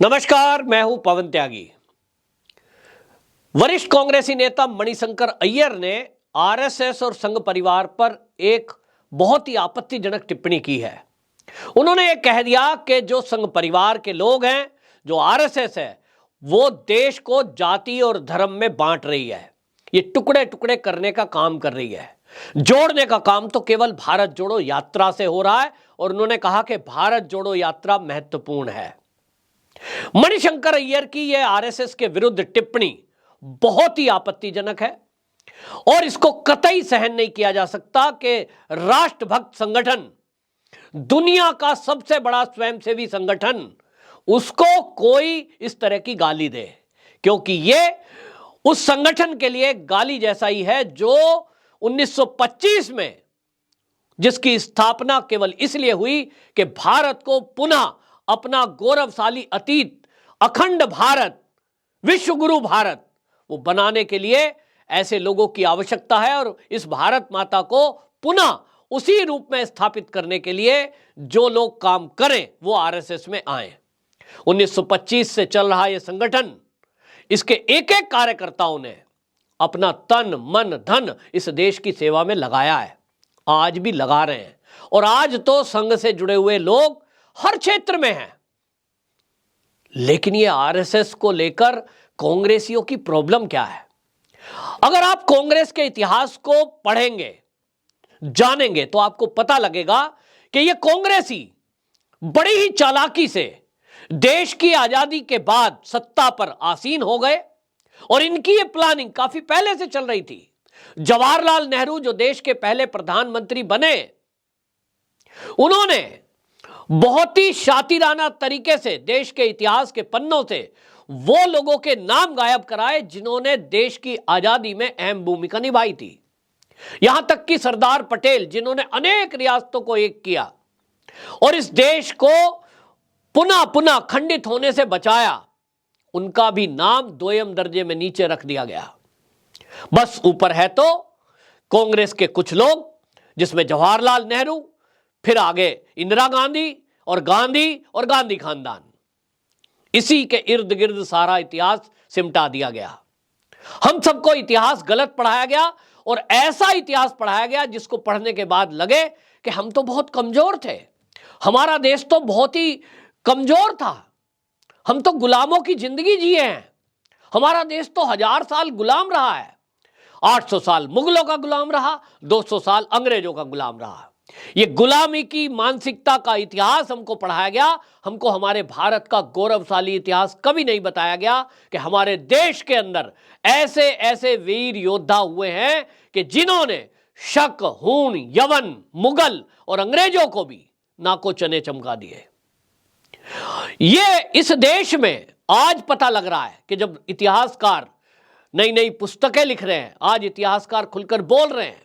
नमस्कार, मैं हूं पवन त्यागी। वरिष्ठ कांग्रेसी नेता मणिशंकर अय्यर ने आरएसएस और संघ परिवार पर एक बहुत ही आपत्तिजनक टिप्पणी की है। उन्होंने ये कह दिया कि जो संघ परिवार के लोग हैं, जो आरएसएस है, वो देश को जाति और धर्म में बांट रही है। ये टुकड़े टुकड़े करने का काम कर रही है। जोड़ने का काम तो केवल भारत जोड़ो यात्रा से हो रहा है और उन्होंने कहा कि भारत जोड़ो यात्रा महत्वपूर्ण है। मणिशंकर अय्यर की यह आरएसएस के विरुद्ध टिप्पणी बहुत ही आपत्तिजनक है और इसको कतई सहन नहीं किया जा सकता कि राष्ट्रभक्त संगठन, दुनिया का सबसे बड़ा स्वयंसेवी संगठन, उसको कोई इस तरह की गाली दे, क्योंकि यह उस संगठन के लिए गाली जैसा ही है जो 1925 में, जिसकी स्थापना केवल इसलिए हुई कि भारत को पुनः अपना गौरवशाली अतीत, अखंड भारत, विश्व गुरु भारत, वो बनाने के लिए ऐसे लोगों की आवश्यकता है और इस भारत माता को पुनः उसी रूप में स्थापित करने के लिए जो लोग काम करें वो आरएसएस में आए। 1925 से चल रहा यह संगठन, इसके एक एक कार्यकर्ताओं ने अपना तन मन धन इस देश की सेवा में लगाया है, आज भी लगा रहे हैं। और आज तो संघ से जुड़े हुए लोग हर क्षेत्र में हैं। लेकिन ये आरएसएस को लेकर कांग्रेसियों की प्रॉब्लम क्या है? अगर आप कांग्रेस के इतिहास को पढ़ेंगे, जानेंगे, तो आपको पता लगेगा कि ये कांग्रेसी बड़ी ही चालाकी से देश की आजादी के बाद सत्ता पर आसीन हो गए और इनकी ये प्लानिंग काफी पहले से चल रही थी। जवाहरलाल नेहरू जो देश के पहले प्रधानमंत्री बने, उन्होंने बहुत ही शातिराना तरीके से देश के इतिहास के पन्नों से वो लोगों के नाम गायब कराए जिन्होंने देश की आजादी में अहम भूमिका निभाई थी। यहां तक कि सरदार पटेल, जिन्होंने अनेक रियासतों को एक किया और इस देश को पुनः पुनः खंडित होने से बचाया, उनका भी नाम दोयम दर्जे में नीचे रख दिया गया। बस ऊपर है तो कांग्रेस के कुछ लोग, जिसमें जवाहरलाल नेहरू, फिर आगे इंदिरा गांधी और गांधी खानदान, इसी के इर्द गिर्द सारा इतिहास सिमटा दिया गया। हम सबको इतिहास गलत पढ़ाया गया और ऐसा इतिहास पढ़ाया गया जिसको पढ़ने के बाद लगे कि हम तो बहुत कमजोर थे, हमारा देश तो बहुत ही कमजोर था, हम तो गुलामों की जिंदगी जिए हैं, हमारा देश तो 1000 साल गुलाम रहा है, 800 साल मुगलों का गुलाम रहा, 200 साल अंग्रेजों का गुलाम रहा। ये गुलामी की मानसिकता का इतिहास हमको पढ़ाया गया। हमको हमारे भारत का गौरवशाली इतिहास कभी नहीं बताया गया कि हमारे देश के अंदर ऐसे ऐसे वीर योद्धा हुए हैं कि जिन्होंने शक, हूण, यवन, मुगल और अंग्रेजों को भी नाको चने चमका दिए। ये इस देश में आज पता लग रहा है कि जब इतिहासकार नई नई पुस्तकें लिख रहे हैं, आज इतिहासकार खुलकर बोल रहे हैं,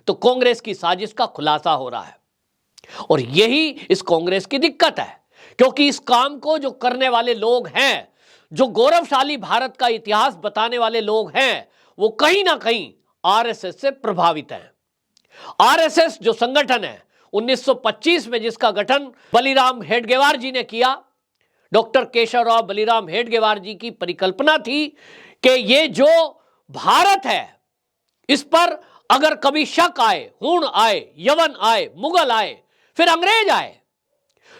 तो कांग्रेस की साजिश का खुलासा हो रहा है। और यही इस कांग्रेस की दिक्कत है, क्योंकि इस काम को जो करने वाले लोग हैं, जो गौरवशाली भारत का इतिहास बताने वाले लोग हैं, वो कहीं ना कहीं आरएसएस से प्रभावित हैं। आरएसएस जो संगठन है, 1925 में जिसका गठन बलिराम हेडगेवार जी ने किया, डॉक्टर केशवराव बलिराम हेडगेवार जी की परिकल्पना थी कि ये जो भारत है, इस पर अगर कभी शक आए, हूण आए, यवन आए, मुगल आए, फिर अंग्रेज आए,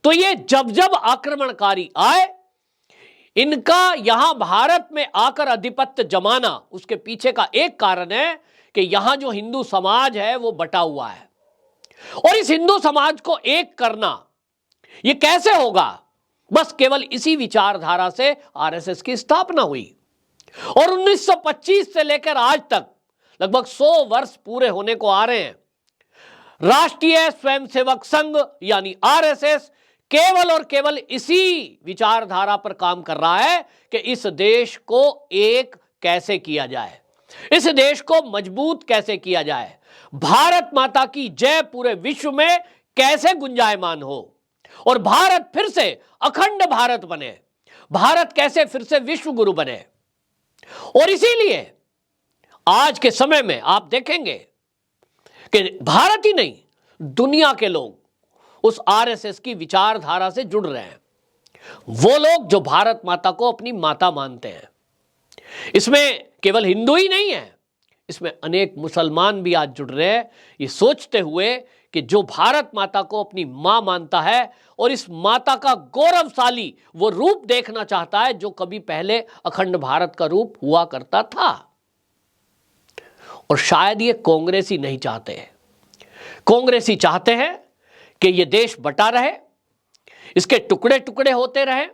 तो ये जब जब आक्रमणकारी आए, इनका यहां भारत में आकर आधिपत्य जमाना, उसके पीछे का एक कारण है कि यहां जो हिंदू समाज है वो बटा हुआ है और इस हिंदू समाज को एक करना ये कैसे होगा? बस केवल इसी विचारधारा से आरएसएस की स्थापना हुई और 1925 से लेकर आज तक लगभग 100 वर्ष पूरे होने को आ रहे हैं। राष्ट्रीय स्वयंसेवक संघ यानी आरएसएस केवल और केवल इसी विचारधारा पर काम कर रहा है कि इस देश को एक कैसे किया जाए, इस देश को मजबूत कैसे किया जाए, भारत माता की जय पूरे विश्व में कैसे गुंजायमान हो और भारत फिर से अखंड भारत बने, भारत कैसे फिर से विश्व गुरु बने। और इसीलिए आज के समय में आप देखेंगे कि भारत ही नहीं, दुनिया के लोग उस आरएसएस की विचारधारा से जुड़ रहे हैं। वो लोग जो भारत माता को अपनी माता मानते हैं। इसमें केवल हिंदू ही नहीं है, इसमें अनेक मुसलमान भी आज जुड़ रहे हैं, ये सोचते हुए कि जो भारत माता को अपनी मां मानता है और इस माता का गौरवशाली वो रूप देखना चाहता है जो कभी पहले अखंड भारत का रूप हुआ करता था। और शायद ये कांग्रेसी नहीं चाहते हैं। कांग्रेसी चाहते हैं कि ये देश बटा रहे, इसके टुकड़े टुकड़े होते रहे,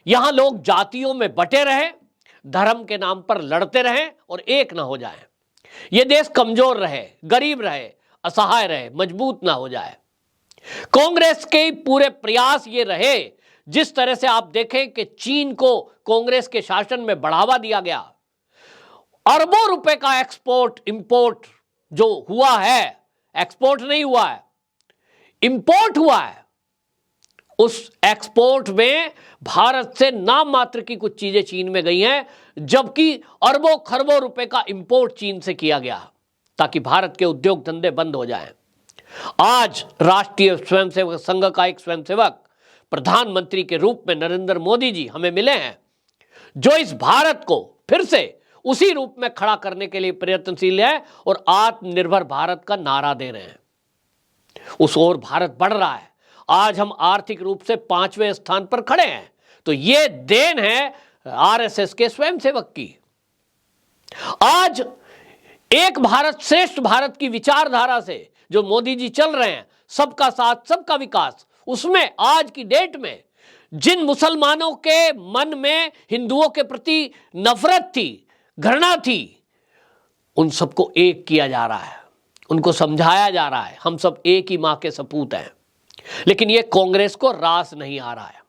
यहां लोग जातियों में बटे रहे, धर्म के नाम पर लड़ते रहे और एक ना हो जाए। ये देश कमजोर रहे, गरीब रहे, असहाय रहे, मजबूत ना हो जाए। कांग्रेस के पूरे प्रयास ये रहे, जिस तरह से आप देखें कि चीन को कांग्रेस के शासन में बढ़ावा दिया गया, अरबों रुपए का एक्सपोर्ट इंपोर्ट जो हुआ है, एक्सपोर्ट नहीं हुआ है, इंपोर्ट हुआ है। उस एक्सपोर्ट में भारत से नाम मात्र की कुछ चीजें चीन में गई हैं, जबकि अरबों खरबों रुपए का इंपोर्ट चीन से किया गया ताकि भारत के उद्योग धंधे बंद हो जाएं। आज राष्ट्रीय स्वयंसेवक संघ का एक स्वयंसेवक प्रधानमंत्री के रूप में नरेंद्र मोदी जी हमें मिले हैं, जो इस भारत को फिर से उसी रूप में खड़ा करने के लिए प्रयत्नशील है और आत्मनिर्भर भारत का नारा दे रहे हैं। उस ओर भारत बढ़ रहा है। आज हम आर्थिक रूप से 5वें स्थान पर खड़े हैं, तो यह देन है आरएसएस के स्वयंसेवक की। आज एक भारत श्रेष्ठ भारत की विचारधारा से जो मोदी जी चल रहे हैं, सबका साथ सबका विकास, उसमें आज की डेट में जिन मुसलमानों के मन में हिंदुओं के प्रति नफरत थी, घृणा थी, उन सबको एक किया जा रहा है, उनको समझाया जा रहा है, हम सब एक ही मां के सपूत हैं। लेकिन यह कांग्रेस को रास नहीं आ रहा है।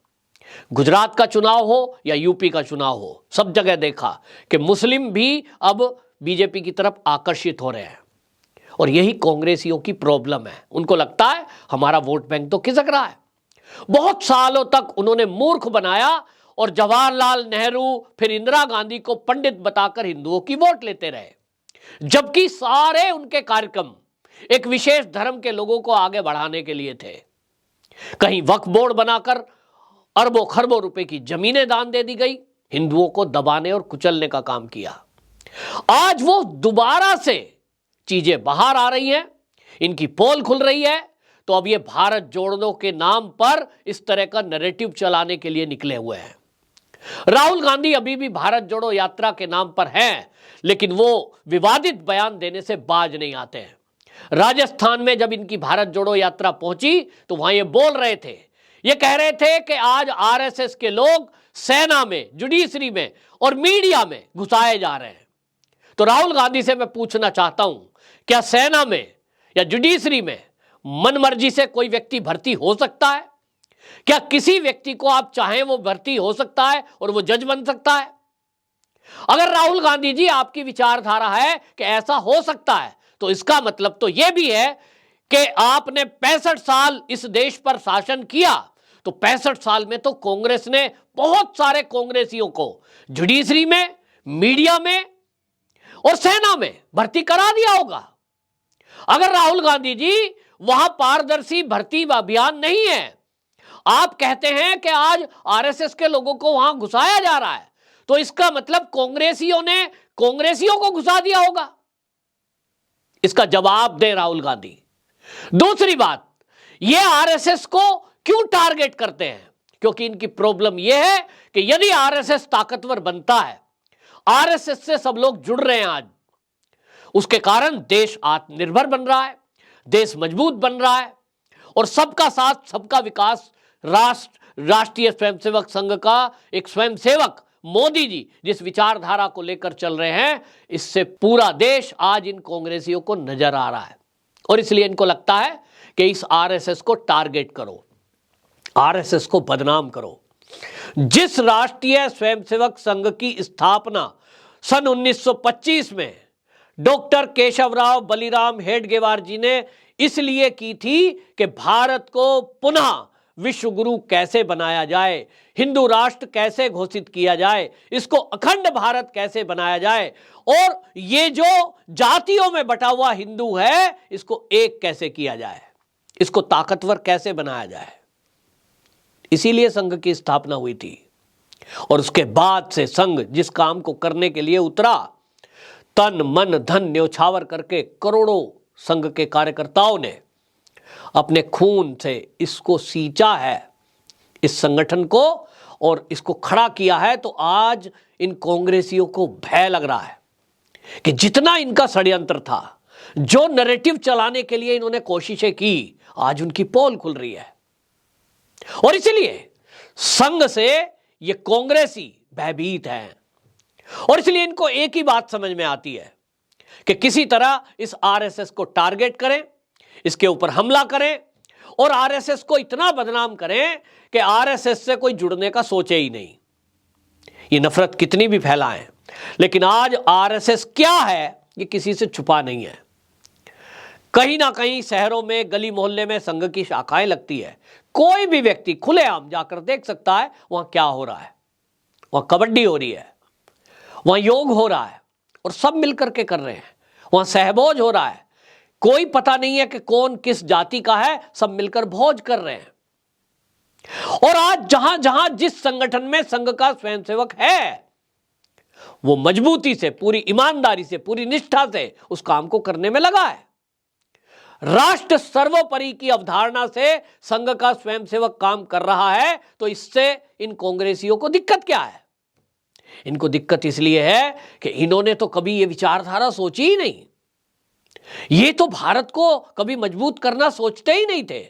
गुजरात का चुनाव हो या यूपी का चुनाव हो, सब जगह देखा कि मुस्लिम भी अब बीजेपी की तरफ आकर्षित हो रहे हैं। और यही कांग्रेसियों की प्रॉब्लम है। उनको लगता है हमारा वोट बैंक तो खिसक रहा है। बहुत सालों तक उन्होंने मूर्ख बनाया और जवाहरलाल नेहरू फिर इंदिरा गांधी को पंडित बताकर हिंदुओं की वोट लेते रहे, जबकि सारे उनके कार्यक्रम एक विशेष धर्म के लोगों को आगे बढ़ाने के लिए थे। कहीं वक्फ बोर्ड बनाकर अरबों खरबों रुपए की जमीनें दान दे दी गई, हिंदुओं को दबाने और कुचलने का काम किया। आज वो दोबारा से चीजें बाहर आ रही हैं, इनकी पोल खुल रही है, तो अब ये भारत जोड़ो के नाम पर इस तरह का नैरेटिव चलाने के लिए निकले हुए हैं। राहुल गांधी अभी भी भारत जोड़ो यात्रा के नाम पर हैं, लेकिन वो विवादित बयान देने से बाज नहीं आते हैं। राजस्थान में जब इनकी भारत जोड़ो यात्रा पहुंची तो वहां ये बोल रहे थे, ये कह रहे थे कि आज आरएसएस के लोग सेना में, जुडिशरी में और मीडिया में घुसाए जा रहे हैं। तो राहुल गांधी से मैं पूछना चाहता हूं, क्या सेना में या जुडिशरी में मनमर्जी से कोई व्यक्ति भर्ती हो सकता है? क्या किसी व्यक्ति को आप चाहें वो भर्ती हो सकता है और वो जज बन सकता है? अगर राहुल गांधी जी आपकी विचारधारा है कि ऐसा हो सकता है, तो इसका मतलब तो यह भी है कि आपने 65 साल इस देश पर शासन किया, तो 65 साल में तो कांग्रेस ने बहुत सारे कांग्रेसियों को जुडिशरी में, मीडिया में और सेना में भर्ती करा दिया होगा। अगर राहुल गांधी जी वहां पारदर्शी भर्ती अभियान नहीं है, आप कहते हैं कि आज आरएसएस के लोगों को वहां घुसाया जा रहा है, तो इसका मतलब कांग्रेसियों ने कांग्रेसियों को घुसा दिया होगा। इसका जवाब दे राहुल गांधी। दूसरी बात, ये आरएसएस को क्यों टारगेट करते हैं? क्योंकि इनकी प्रॉब्लम यह है कि यदि आरएसएस ताकतवर बनता है, आरएसएस से सब लोग जुड़ रहे हैं आज, उसके कारण देश आत्मनिर्भर बन रहा है, देश मजबूत बन रहा है और सबका साथ सबका विकास राष्ट्रीय स्वयंसेवक संघ का एक स्वयंसेवक मोदी जी जिस विचारधारा को लेकर चल रहे हैं, इससे पूरा देश आज इन कांग्रेसियों को नजर आ रहा है। और इसलिए इनको लगता है कि इस आरएसएस को टारगेट करो, आरएसएस को बदनाम करो। जिस राष्ट्रीय स्वयंसेवक संघ की स्थापना सन 1925 में डॉक्टर केशवराव बलिराम हेडगेवार जी ने इसलिए की थी कि भारत को पुनः विश्व गुरु कैसे बनाया जाए, हिंदू राष्ट्र कैसे घोषित किया जाए, इसको अखंड भारत कैसे बनाया जाए और ये जो जातियों में बटा हुआ हिंदू है इसको एक कैसे किया जाए, इसको ताकतवर कैसे बनाया जाए। इसीलिए संघ की स्थापना हुई थी। और उसके बाद से संघ जिस काम को करने के लिए उतरा, तन मन धन न्योछावर करके करोड़ों संघ के कार्यकर्ताओं ने अपने खून से इसको सींचा है, इस संगठन को, और इसको खड़ा किया है। तो आज इन कांग्रेसियों को भय लग रहा है कि जितना इनका षड्यंत्र था, जो नैरेटिव चलाने के लिए इन्होंने कोशिशें की, आज उनकी पोल खुल रही है। और इसलिए संघ से ये कांग्रेसी भयभीत हैं। और इसलिए इनको एक ही बात समझ में आती है कि किसी तरह इस आरएसएस को टारगेट करें, इसके ऊपर हमला करें और आरएसएस को इतना बदनाम करें कि आरएसएस से कोई जुड़ने का सोचे ही नहीं। ये नफरत कितनी भी फैलाएं, लेकिन आज आरएसएस क्या है ये किसी से छुपा नहीं है। कहीं ना कहीं शहरों में, गली मोहल्ले में संघ की शाखाएं लगती है। कोई भी व्यक्ति खुलेआम जाकर देख सकता है वहां क्या हो रहा है। वहां कबड्डी हो रही है, वहां योग हो रहा है और सब मिलकर के कर रहे हैं। वहां सहभोज हो रहा है, कोई पता नहीं है कि कौन किस जाति का है, सब मिलकर भोज कर रहे हैं। और आज जहां जहां जिस संगठन में संघ का स्वयंसेवक है, वो मजबूती से, पूरी ईमानदारी से, पूरी निष्ठा से उस काम को करने में लगा है। राष्ट्र सर्वोपरि की अवधारणा से संघ का स्वयंसेवक काम कर रहा है, तो इससे इन कांग्रेसियों को दिक्कत क्या है? इनको दिक्कत इसलिए है कि इन्होंने तो कभी ये विचारधारा सोची ही नहीं। ये तो भारत को कभी मजबूत करना सोचते ही नहीं थे।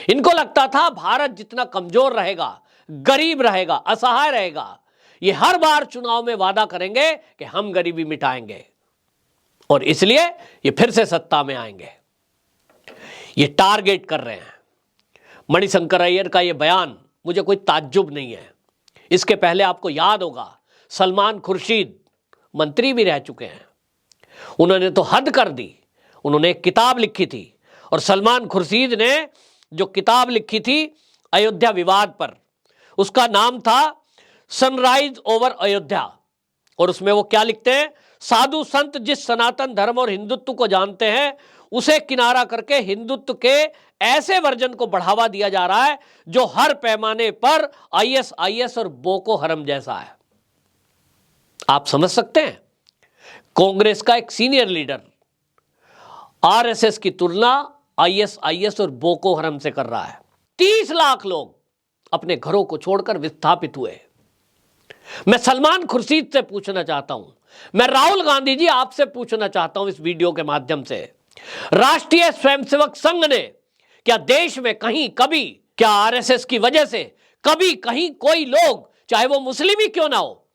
इनको लगता था भारत जितना कमजोर रहेगा, गरीब रहेगा, असहाय रहेगा, ये हर बार चुनाव में वादा करेंगे कि हम गरीबी मिटाएंगे और इसलिए ये फिर से सत्ता में आएंगे। ये टारगेट कर रहे हैं। मणिशंकर अय्यर का ये बयान मुझे कोई ताज्जुब नहीं है। इसके पहले आपको याद होगा, सलमान खुर्शीद मंत्री भी रह चुके हैं। उन्होंने तो हद कर दी। उन्होंने एक किताब लिखी थी और सलमान खुर्शीद ने जो किताब लिखी थी अयोध्या विवाद पर, उसका नाम था सनराइज ओवर अयोध्या। और उसमें वो क्या लिखते हैं? साधु संत जिस सनातन धर्म और हिंदुत्व को जानते हैं, उसे किनारा करके हिंदुत्व के ऐसे वर्जन को बढ़ावा दिया जा रहा है जो हर पैमाने पर आईएसआईएस और बोको हरम जैसा है। आप समझ सकते हैं, कांग्रेस का एक सीनियर लीडर आरएसएस की तुलना आईएसआईएस और बोको हरम से कर रहा है। 30 लाख लोग अपने घरों को छोड़कर विस्थापित हुए। मैं सलमान खुर्शीद से पूछना चाहता हूं, मैं राहुल गांधी जी आपसे पूछना चाहता हूं इस वीडियो के माध्यम से, राष्ट्रीय स्वयंसेवक संघ ने क्या देश में कहीं कभी, क्या आरएसएस की वजह से कभी कहीं कोई लोग, चाहे वो मुस्लिम ही क्यों ना हो,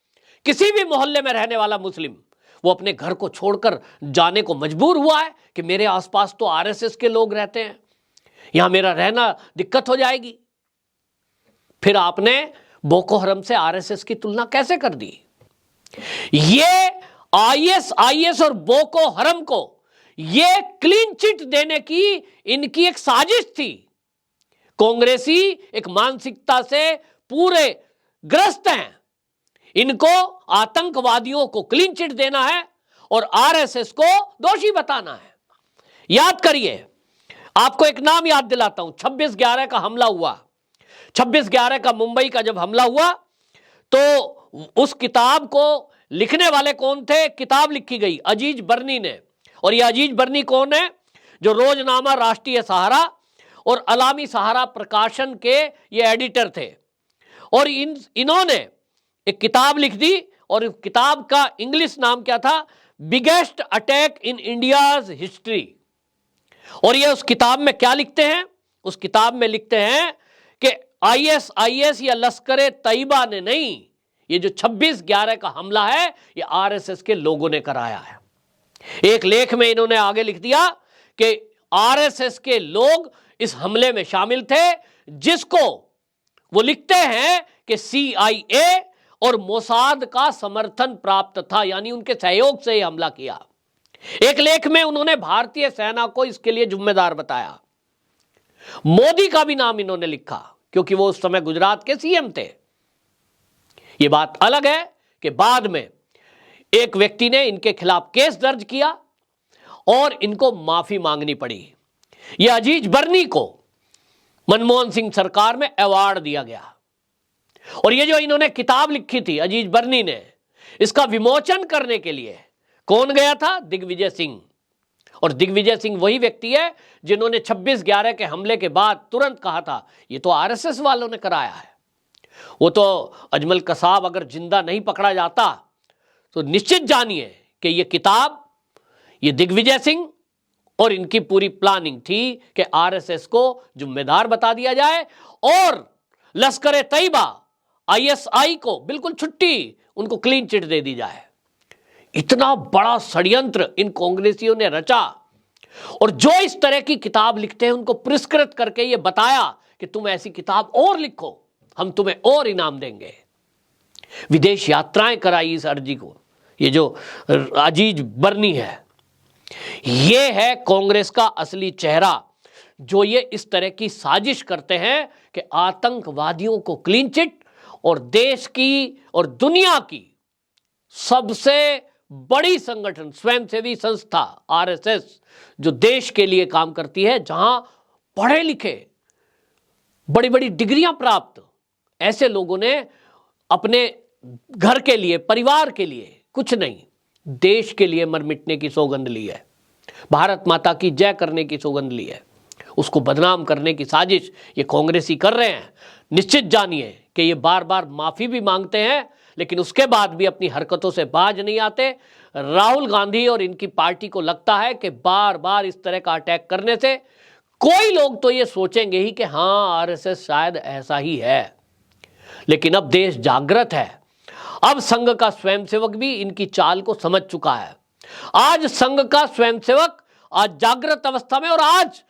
किसी भी मोहल्ले में रहने वाला मुस्लिम, वो अपने घर को छोड़कर जाने को मजबूर हुआ है कि मेरे आसपास तो आरएसएस के लोग रहते हैं, यहां मेरा रहना दिक्कत हो जाएगी? फिर आपने बोको हरम से आरएसएस की तुलना कैसे कर दी? ये आईएसआईएस और बोको हरम को ये क्लीन चिट देने की इनकी एक साजिश थी। कांग्रेसी एक मानसिकता से पूरे ग्रस्त हैं। इनको आतंकवादियों को क्लीन चिट देना है और आरएसएस को दोषी बताना है। याद करिए, आपको एक नाम याद दिलाता हूं, 26/11 का हमला हुआ। 26/11 का मुंबई का जब हमला हुआ तो उस किताब को लिखने वाले कौन थे? किताब लिखी गई अजीज बर्नी ने। और ये अजीज बर्नी कौन है? जो रोजनामा राष्ट्रीय सहारा और अलामी सहारा प्रकाशन के ये एडिटर थे। और इन्होंने एक किताब लिख दी और इस किताब का इंग्लिश नाम क्या था? Biggest attack in India's history. और ये उस किताब में क्या लिखते हैं? उस किताब में लिखते हैं कि आईएसआईएस या लश्कर तैयबा ने नहीं, ये जो 26/11 का हमला है ये आरएसएस के लोगों ने कराया है। एक लेख में इन्होंने आगे लिख दिया कि आरएसएस के लोग इस हमले में शामिल थे, जिसको वो लिखते हैं कि सीआईए और मोसाद का समर्थन प्राप्त था, यानी उनके सहयोग से यह हमला किया। एक लेख में उन्होंने भारतीय सेना को इसके लिए जिम्मेदार बताया। मोदी का भी नाम इन्होंने लिखा क्योंकि वो उस समय गुजरात के सीएम थे। यह बात अलग है कि बाद में एक व्यक्ति ने इनके खिलाफ केस दर्ज किया और इनको माफी मांगनी पड़ी। यह अजीज बर्नी को मनमोहन सिंह सरकार में अवार्ड दिया गया। और ये जो इन्होंने किताब लिखी थी अजीज बर्नी ने, इसका विमोचन करने के लिए कौन गया था? दिग्विजय सिंह। और दिग्विजय सिंह वही व्यक्ति है जिन्होंने 26/11 के हमले के बाद तुरंत कहा था ये तो आरएसएस वालों ने कराया है। वो तो अजमल कसाब अगर जिंदा नहीं पकड़ा जाता तो निश्चित जानिए कि ये किताब, ये दिग्विजय सिंह और इनकी पूरी प्लानिंग थी कि आरएसएस को जिम्मेदार बता दिया जाए और लश्कर-ए-तैयबा, आईएसआई को बिल्कुल छुट्टी, उनको क्लीन चिट दे दी जाए। इतना बड़ा षड्यंत्र इन कांग्रेसियों ने रचा। और जो इस तरह की किताब लिखते हैं उनको पुरस्कृत करके ये बताया कि तुम ऐसी किताब और लिखो, हम तुम्हें और इनाम देंगे। विदेश यात्राएं कराई इस अर्जी को। ये जो अजीज बर्नी है, ये है कांग्रेस का असली चेहरा, जो ये इस तरह की साजिश करते हैं कि आतंकवादियों को क्लीन चिट और देश की और दुनिया की सबसे बड़ी संगठन स्वयंसेवी संस्था आरएसएस, जो देश के लिए काम करती है, जहां पढ़े लिखे बड़ी बड़ी डिग्रियां प्राप्त ऐसे लोगों ने अपने घर के लिए, परिवार के लिए कुछ नहीं, देश के लिए मर मिटने की सौगंध ली है, भारत माता की जय करने की सौगंध ली है। उसको बदनाम करने की साजिश ये कांग्रेसी कर रहे हैं। निश्चित जानिए कि ये बार बार माफी भी मांगते हैं, लेकिन उसके बाद भी अपनी हरकतों से बाज नहीं आते। राहुल गांधी और इनकी पार्टी को लगता है कि बार बार इस तरह का अटैक करने से कोई लोग तो ये सोचेंगे ही कि हाँ, आरएसएस शायद ऐसा ही है। लेकिन अब देश जागृत है। अब संघ का स्वयंसेवक भी इनकी चाल को समझ चुका है। आज संघ का स्वयंसेवक आज जागृत अवस्था में, और आज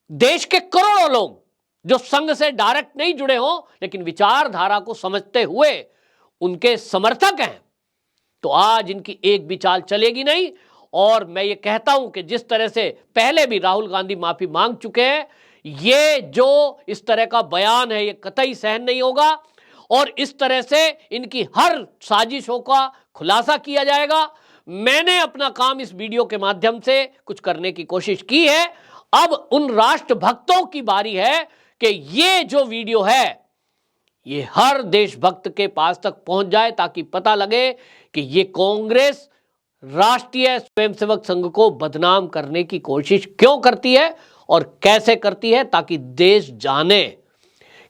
देश के करोड़ों लोग जो संघ से डायरेक्ट नहीं जुड़े हों लेकिन विचारधारा को समझते हुए उनके समर्थक हैं, तो आज इनकी एक भी चाल चलेगी नहीं। और मैं ये कहता हूं कि जिस तरह से पहले भी राहुल गांधी माफी मांग चुके हैं, ये जो इस तरह का बयान है ये कतई सहन नहीं होगा और इस तरह से इनकी हर साजिशों का खुलासा किया जाएगा। मैंने अपना काम इस वीडियो के माध्यम से कुछ करने की कोशिश की है। अब उन राष्ट्रभक्तों की बारी है कि ये जो वीडियो है ये हर देशभक्त के पास तक पहुंच जाए, ताकि पता लगे कि ये कांग्रेस राष्ट्रीय स्वयंसेवक संघ को बदनाम करने की कोशिश क्यों करती है और कैसे करती है, ताकि देश जाने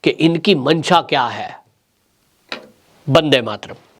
कि इनकी मंशा क्या है। वंदे मातरम।